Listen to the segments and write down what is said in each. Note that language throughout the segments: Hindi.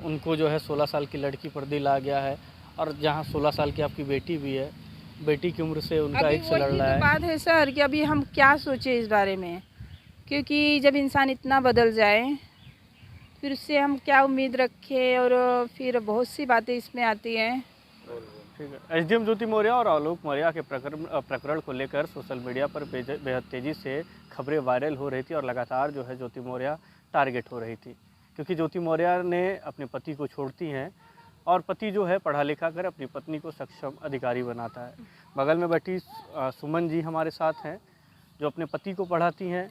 उनको जो है 16 साल की लड़की पर दिल आ गया है, और जहाँ 16 साल की आपकी बेटी भी है, बेटी की उम्र से उनका अभी एक से वही लड़ रहा तो है। बात है सर कि अभी हम क्या सोचे इस बारे में, क्योंकि जब इंसान इतना बदल जाए फिर उससे हम क्या उम्मीद रखें, और फिर बहुत सी बातें इसमें आती हैं। ठीक है। एसडीएम ज्योति मौर्य और आलोक मौर्य के प्रकरण को लेकर सोशल मीडिया पर बेहद तेज़ी से खबरें वायरल हो रही थी, और लगातार जो है ज्योति मौर्य टारगेट हो रही थी, क्योंकि ज्योति मौर्य ने अपने पति को छोड़ती हैं, और पति जो है पढ़ा लिखा कर अपनी पत्नी को सक्षम अधिकारी बनाता है। बगल में बैठी सुमन जी हमारे साथ हैं, जो अपने पति को पढ़ाती हैं,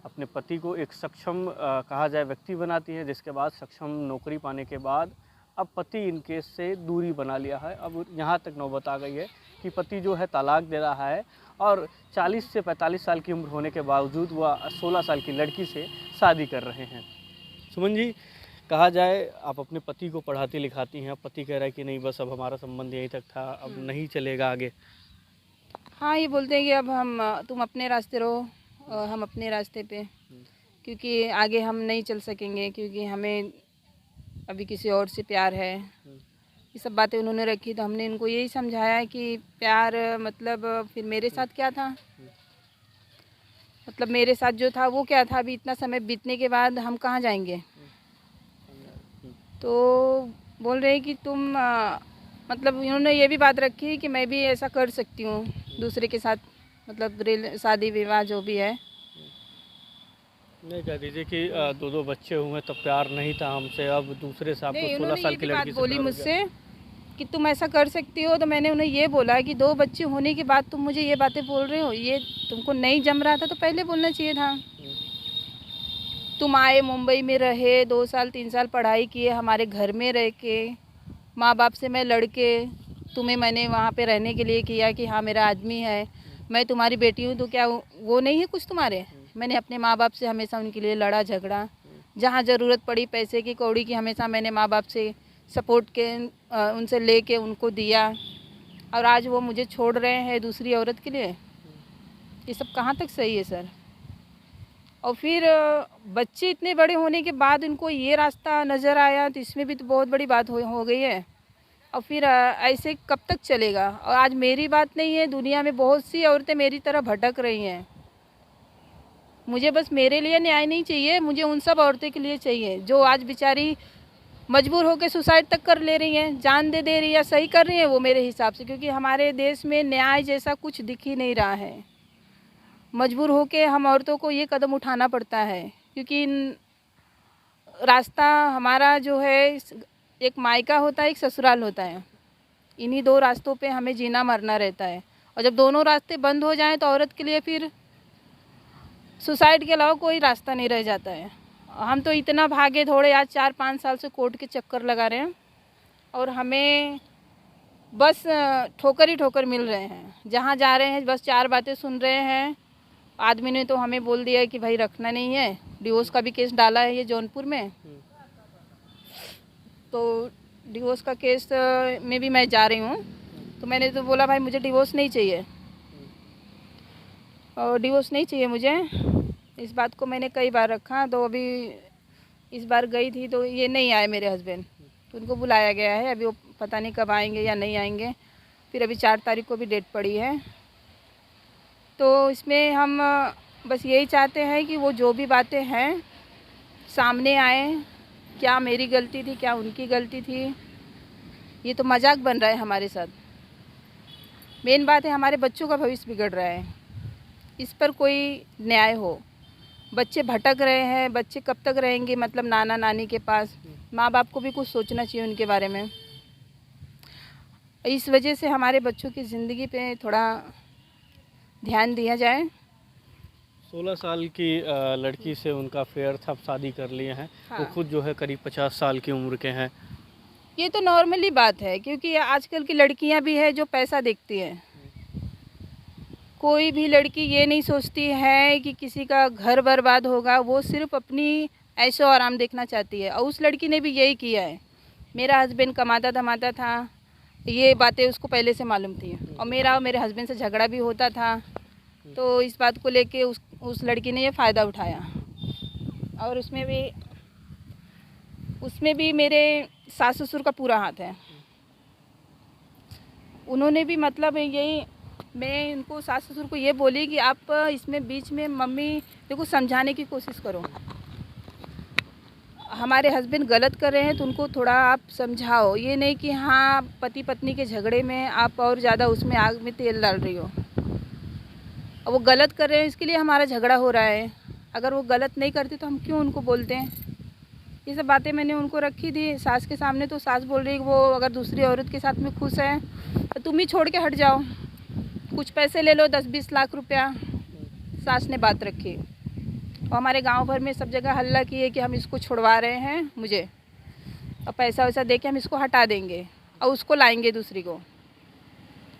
अपने पति को एक सक्षम कहा जाए व्यक्ति बनाती हैं, जिसके बाद सक्षम नौकरी पाने के बाद अब पति इनके से दूरी बना लिया है। अब यहाँ तक नौबत आ गई है कि पति जो है तलाक दे रहा है, और 40 से 45 साल की उम्र होने के बावजूद वह 16 साल की लड़की से शादी कर रहे हैं। सुमन जी, कहा जाए आप अपने पति को पढ़ाती लिखाती हैं, अब पति कह रहा है कि नहीं बस अब हमारा संबंध यहीं तक था, अब नहीं चलेगा आगे। हाँ, ये बोलते हैं कि अब तुम अपने रास्ते रहो, हम अपने रास्ते पे, क्योंकि आगे हम नहीं चल सकेंगे, क्योंकि हमें अभी किसी और से प्यार है। ये सब बातें उन्होंने रखी, तो हमने इनको यही समझाया कि प्यार मतलब फिर मेरे साथ क्या था, मतलब मेरे साथ जो था वो क्या था, अभी इतना समय बीतने के बाद हम कहाँ जाएंगे। तो बोल रहे हैं कि तुम मतलब इन्होंने ये भी बात रखी कि मैं भी ऐसा कर सकती हूँ दूसरे के साथ, मतलब शादी विवाह जो भी है। नहीं कह दीजिए कि दो बच्चे हुए तब प्यार नहीं था हमसे, अब दूसरे से आपको 16 साल की लड़की से बोली मुझसे कि तुम ऐसा कर सकती हो, तो मैंने उन्हें ये बोला कि 2 बच्चे होने के बाद तुम मुझे ये बातें बोल रहे हो, ये तुमको नहीं जम रहा था तो पहले बोलना चाहिए था। तुम आए, मुंबई में रहे, 2 साल 3 साल पढ़ाई किए, हमारे घर में रह के, माँ बाप से मैं लड़के, तुम्हें मैंने वहाँ पे रहने के लिए किया कि हाँ मेरा आदमी है, मैं तुम्हारी बेटी हूँ, तो क्या वो नहीं है कुछ तुम्हारे। मैंने अपने माँ बाप से हमेशा उनके लिए लड़ा झगड़ा, जहाँ ज़रूरत पड़ी पैसे की कौड़ी की हमेशा मैंने माँ बाप से सपोर्ट के उनसे लेके उनको दिया, और आज वो मुझे छोड़ रहे हैं दूसरी औरत के लिए। ये सब कहाँ तक सही है सर। और फिर बच्चे इतने बड़े होने के बाद उनको ये रास्ता नज़र आया, तो इसमें भी तो बहुत बड़ी बात हो गई है। और फिर ऐसे कब तक चलेगा। और आज मेरी बात नहीं है, दुनिया में बहुत सी औरतें मेरी तरह भटक रही हैं। मुझे बस मेरे लिए न्याय नहीं चाहिए, मुझे उन सब औरतें के लिए चाहिए जो आज बेचारी मजबूर होकर सुसाइड तक कर ले रही हैं, जान दे रही है, सही कर रही हैं वो मेरे हिसाब से, क्योंकि हमारे देश में न्याय जैसा कुछ दिख ही नहीं रहा है। मजबूर होकर हम औरतों को ये कदम उठाना पड़ता है, क्योंकि रास्ता हमारा जो है एक मायका होता है, एक ससुराल होता है। इन्हीं 2 रास्तों पे हमें जीना मरना रहता है, और जब दोनों रास्ते बंद हो जाएं तो औरत के लिए फिर सुसाइड के अलावा कोई रास्ता नहीं रह जाता है। हम तो इतना भागे दौड़े, आज 4-5 साल से कोर्ट के चक्कर लगा रहे हैं, और हमें बस ठोकर ही ठोकर मिल रहे हैं। जहाँ जा रहे हैं बस 4 बातें सुन रहे हैं। आदमी ने तो हमें बोल दिया है कि भाई रखना नहीं है, डिवोर्स का भी केस डाला है ये जौनपुर में, तो डिवोर्स का केस में भी मैं जा रही हूँ। तो मैंने तो बोला भाई मुझे डिवोर्स नहीं चाहिए, और डिवोर्स नहीं चाहिए मुझे। इस बात को मैंने कई बार रखा, तो अभी इस बार गई थी तो ये नहीं आए मेरे हस्बैंड, तो उनको बुलाया गया है, अभी वो पता नहीं कब आएंगे या नहीं आएंगे। फिर अभी 4 तारीख को भी डेट पड़ी है। तो इसमें हम बस यही चाहते हैं कि वो जो भी बातें हैं सामने आए, क्या मेरी गलती थी क्या उनकी गलती थी। ये तो मजाक बन रहा है हमारे साथ। मेन बात है हमारे बच्चों का भविष्य बिगड़ रहा है, इस पर कोई न्याय हो। बच्चे भटक रहे हैं, बच्चे कब तक रहेंगे मतलब नाना नानी के पास। माँ बाप को भी कुछ सोचना चाहिए उनके बारे में। इस वजह से हमारे बच्चों की ज़िंदगी पे थोड़ा ध्यान दिया जाए। 16 साल की लड़की से उनका अफेयर था, शादी कर लिए हैं। हाँ। वो खुद जो है करीब 50 साल की उम्र के हैं। ये तो नॉर्मली बात है, क्योंकि आजकल की लड़कियां भी है जो पैसा देखती हैं। कोई भी लड़की ये नहीं सोचती है कि किसी का घर बर्बाद होगा, वो सिर्फ अपनी ऐशो आराम देखना चाहती है। और उस लड़की ने भी यही किया है। मेरा हस्बैंड कमाता धमाता था, ये बातें उसको पहले से मालूम थी, और मेरा और मेरे हस्बैंड से झगड़ा भी होता था, तो इस बात को लेके उस लड़की ने ये फ़ायदा उठाया। और उसमें भी उसमें भी मेरे सास ससुर का पूरा हाथ है। उन्होंने भी मतलब यही, मैं उनको सास ससुर को ये बोली कि आप इसमें बीच में मम्मी देखो समझाने की कोशिश करो, हमारे हस्बैंड गलत कर रहे हैं तो उनको थोड़ा आप समझाओ, ये नहीं कि हाँ पति पत्नी के झगड़े में आप और ज़्यादा उसमें आग में तेल डाल रही हो। और वो गलत कर रहे हैं इसके लिए हमारा झगड़ा हो रहा है, अगर वो गलत नहीं करते तो हम क्यों उनको बोलते हैं। ये सब बातें मैंने उनको रखी थी सास के सामने, तो सास बोल रही है कि वो अगर दूसरी औरत के साथ में खुश है तो तुम ही छोड़ के हट जाओ, कुछ पैसे ले लो 10-20 लाख रुपया। सास ने बात रखी और हमारे गांव भर में सब जगह हल्ला किए कि हम इसको छुड़वा रहे हैं मुझे, और पैसा वैसा दे के हम इसको हटा देंगे और उसको लाएंगे दूसरी को।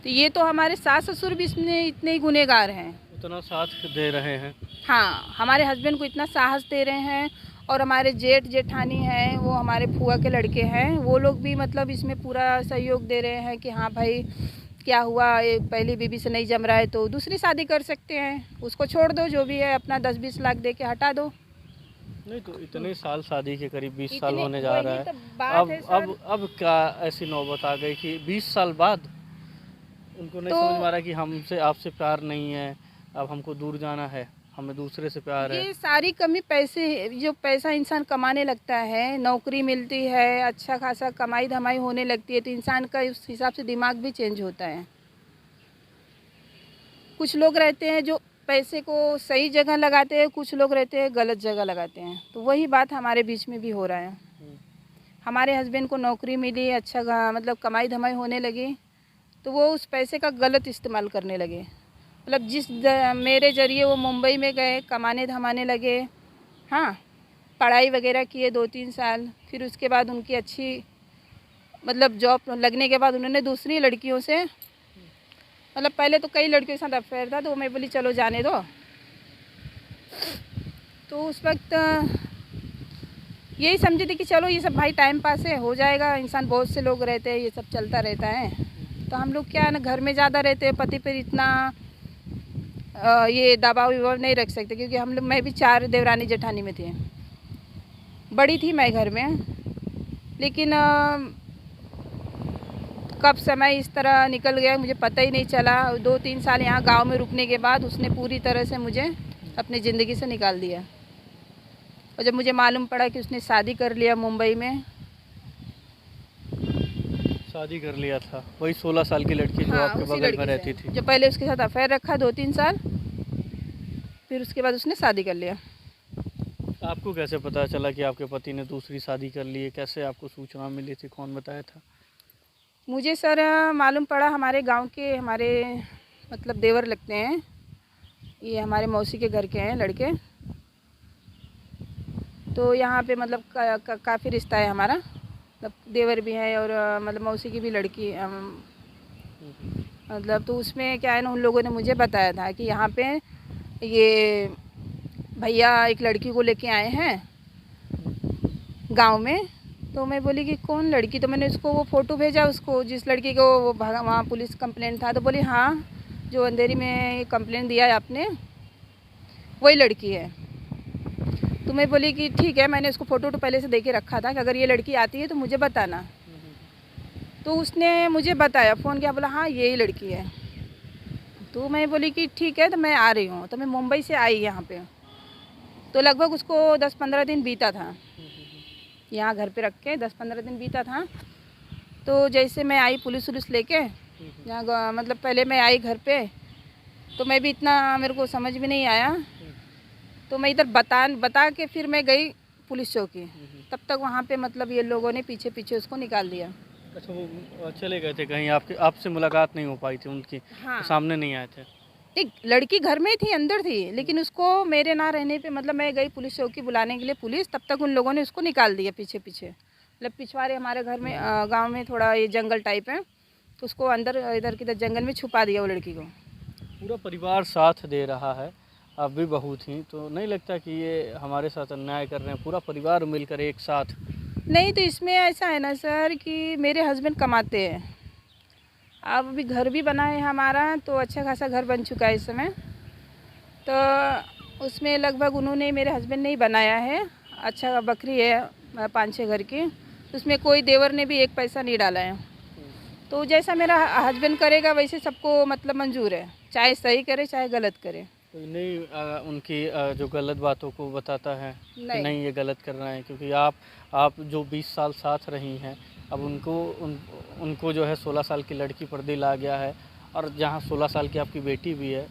तो ये तो हमारे सास ससुर भी इसमें इतने ही गुनहगार हैं, उतना साथ दे रहे हैं। हाँ, हमारे हस्बैंड को इतना साहस दे रहे हैं। और हमारे जेठ जेठानी हैं, वो हमारे फूआ के लड़के हैं, वो लोग भी मतलब इसमें पूरा सहयोग दे रहे हैं कि हाँ भाई क्या हुआ, ये पहली बीवी से नहीं जम रहा है तो दूसरी शादी कर सकते हैं, उसको छोड़ दो, जो भी है अपना 10-20 लाख दे के हटा दो। नहीं तो इतने साल शादी के, करीब 20 साल होने जा वही रहा है। तो बात है सर। अब क्या ऐसी नौबत आ गई कि 20 साल बाद उनको नहीं तो समझ में आ रहा कि हमसे आपसे प्यार नहीं है, अब हमको दूर जाना है, हमें दूसरे से प्यार है। ये सारी कमी पैसे, जो पैसा इंसान कमाने लगता है, नौकरी मिलती है, अच्छा खासा कमाई धमाई होने लगती है, तो इंसान का उस हिसाब से दिमाग भी चेंज होता है। कुछ लोग रहते हैं जो पैसे को सही जगह लगाते हैं, कुछ लोग रहते हैं गलत जगह लगाते हैं, तो वही बात हमारे बीच में भी हो रहा है। हमारे हस्बैंड को नौकरी मिली, अच्छा मतलब कमाई धमाई होने लगी, तो वो उस पैसे का गलत इस्तेमाल करने लगे। मतलब मेरे ज़रिए वो मुंबई में गए, कमाने धमाने लगे, हाँ, पढ़ाई वगैरह किए 2-3 साल, फिर उसके बाद उनकी अच्छी मतलब जॉब लगने के बाद उन्होंने दूसरी लड़कियों से, मतलब पहले तो कई लड़कियों के साथ अफेयर था, तो मैं बोली चलो जाने दो। तो उस वक्त यही समझी थी कि चलो ये सब भाई टाइम पास है, हो जाएगा, इंसान बहुत से लोग रहते हैं, ये सब चलता रहता है। तो हम लोग क्या है ना, घर में ज़्यादा रहते हैं, पति पर इतना ये दबाव विबाव नहीं रख सकते, क्योंकि हम लोग, मैं भी 4 देवरानी जेठानी में थी, बड़ी थी मैं घर में। लेकिन कब समय इस तरह निकल गया मुझे पता ही नहीं चला। 2-3 साल यहाँ गांव में रुकने के बाद उसने पूरी तरह से मुझे अपनी ज़िंदगी से निकाल दिया। और जब मुझे मालूम पड़ा कि उसने शादी कर लिया मुंबई में, शादी कर लिया था, वही 16 साल की लड़की जो हाँ, आपके उसी बगल लड़की में से, रहती थी। जो पहले उसके साथ अफेयर रखा 2-3 साल, फिर उसके बाद उसने शादी कर लिया। आपको कैसे पता चला कि आपके पति ने दूसरी शादी कर ली है? कैसे आपको सूचना मिली थी? कौन बताया था? मुझे सर मालूम पड़ा, हमारे गांव के हमारे मतलब देवर लगते हैं, ये हमारे मौसी के घर के हैं लड़के। तो यहाँ पे मतलब काफ़ी रिश्ता है हमारा, मतलब देवर भी है और मतलब मौसी की भी लड़की, मतलब तो उसमें क्या है ना, उन लोगों ने मुझे बताया था कि यहाँ पे ये भैया एक लड़की को लेके आए हैं गांव में। तो मैं बोली कि कौन लड़की, तो मैंने उसको वो फ़ोटो भेजा, उसको जिस लड़की को वो वहाँ पुलिस कंप्लेंट था, तो बोली हाँ, जो अंधेरी में कंप्लेंट दिया है आपने वही लड़की है। तो मैं बोली कि ठीक है, मैंने उसको फ़ोटो तो पहले से दे के रखा था कि अगर ये लड़की आती है तो मुझे बताना। तो उसने मुझे बताया, फ़ोन किया, बोला हाँ यही लड़की है। तो मैं बोली कि ठीक है, तो मैं आ रही हूँ। तो मैं मुंबई से आई यहाँ पे, तो लगभग उसको 10-15 दिन बीता था, यहाँ घर पे रख के 10-15 दिन बीता था। तो जैसे मैं आई पुलिस वुलिस लेके यहाँ, मतलब पहले मैं आई घर पे, तो मैं भी इतना मेरे को समझ में नहीं आया, तो मैं इधर बता के फिर मैं गई पुलिस चौकी। तब तक वहाँ पे मतलब ये लोगों ने पीछे पीछे उसको निकाल दिया। अच्छा, वो चले गए थे कहीं? आपसे मुलाकात नहीं हो पाई थी उनकी? हाँ, सामने नहीं आए थे? एक लड़की घर में ही थी, अंदर थी, लेकिन उसको मेरे ना रहने पे, मतलब मैं गई पुलिस चौकी बुलाने के लिए पुलिस, तब तक उन लोगों ने उसको निकाल दिया पीछे पीछे। मतलब पिछवाड़े हमारे घर में गांव में थोड़ा ये जंगल टाइप है, तो उसको अंदर इधर किधर जंगल में छुपा दिया वो लड़की को। पूरा परिवार साथ दे रहा है, आप भी बहू थी, तो नहीं लगता कि ये हमारे साथ अन्याय कर रहे हैं? पूरा परिवार मिलकर एक साथ। नहीं, तो इसमें ऐसा है ना सर कि मेरे हस्बैंड कमाते हैं, अब अभी घर भी बना है हमारा, तो अच्छा खासा घर बन चुका है इस समय। तो उसमें लगभग उन्होंने, मेरे हस्बैंड ने ही बनाया है, अच्छा बकरी है 5-6 घर के, उसमें कोई देवर ने भी एक पैसा नहीं डाला है। तो जैसा मेरा हस्बैंड करेगा वैसे सबको मतलब मंजूर है, चाहे सही करे चाहे गलत करे। तो नहीं उनकी जो गलत बातों को बताता है कि नहीं ये गलत कर रहे हैं, क्योंकि आप जो 20 साल साथ रही हैं, अब उनको जो है 16 साल की लड़की पर दिल आ गया है, और जहाँ 16 साल की आपकी बेटी भी है,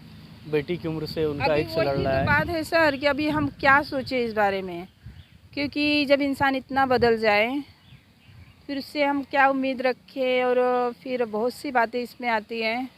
बेटी की उम्र से उनका एक से लड़ रहा है। बात है सर कि अभी हम क्या सोचे इस बारे में, क्योंकि जब इंसान इतना बदल जाए फिर उससे हम क्या उम्मीद रखें, और फिर बहुत सी बातें इसमें आती हैं।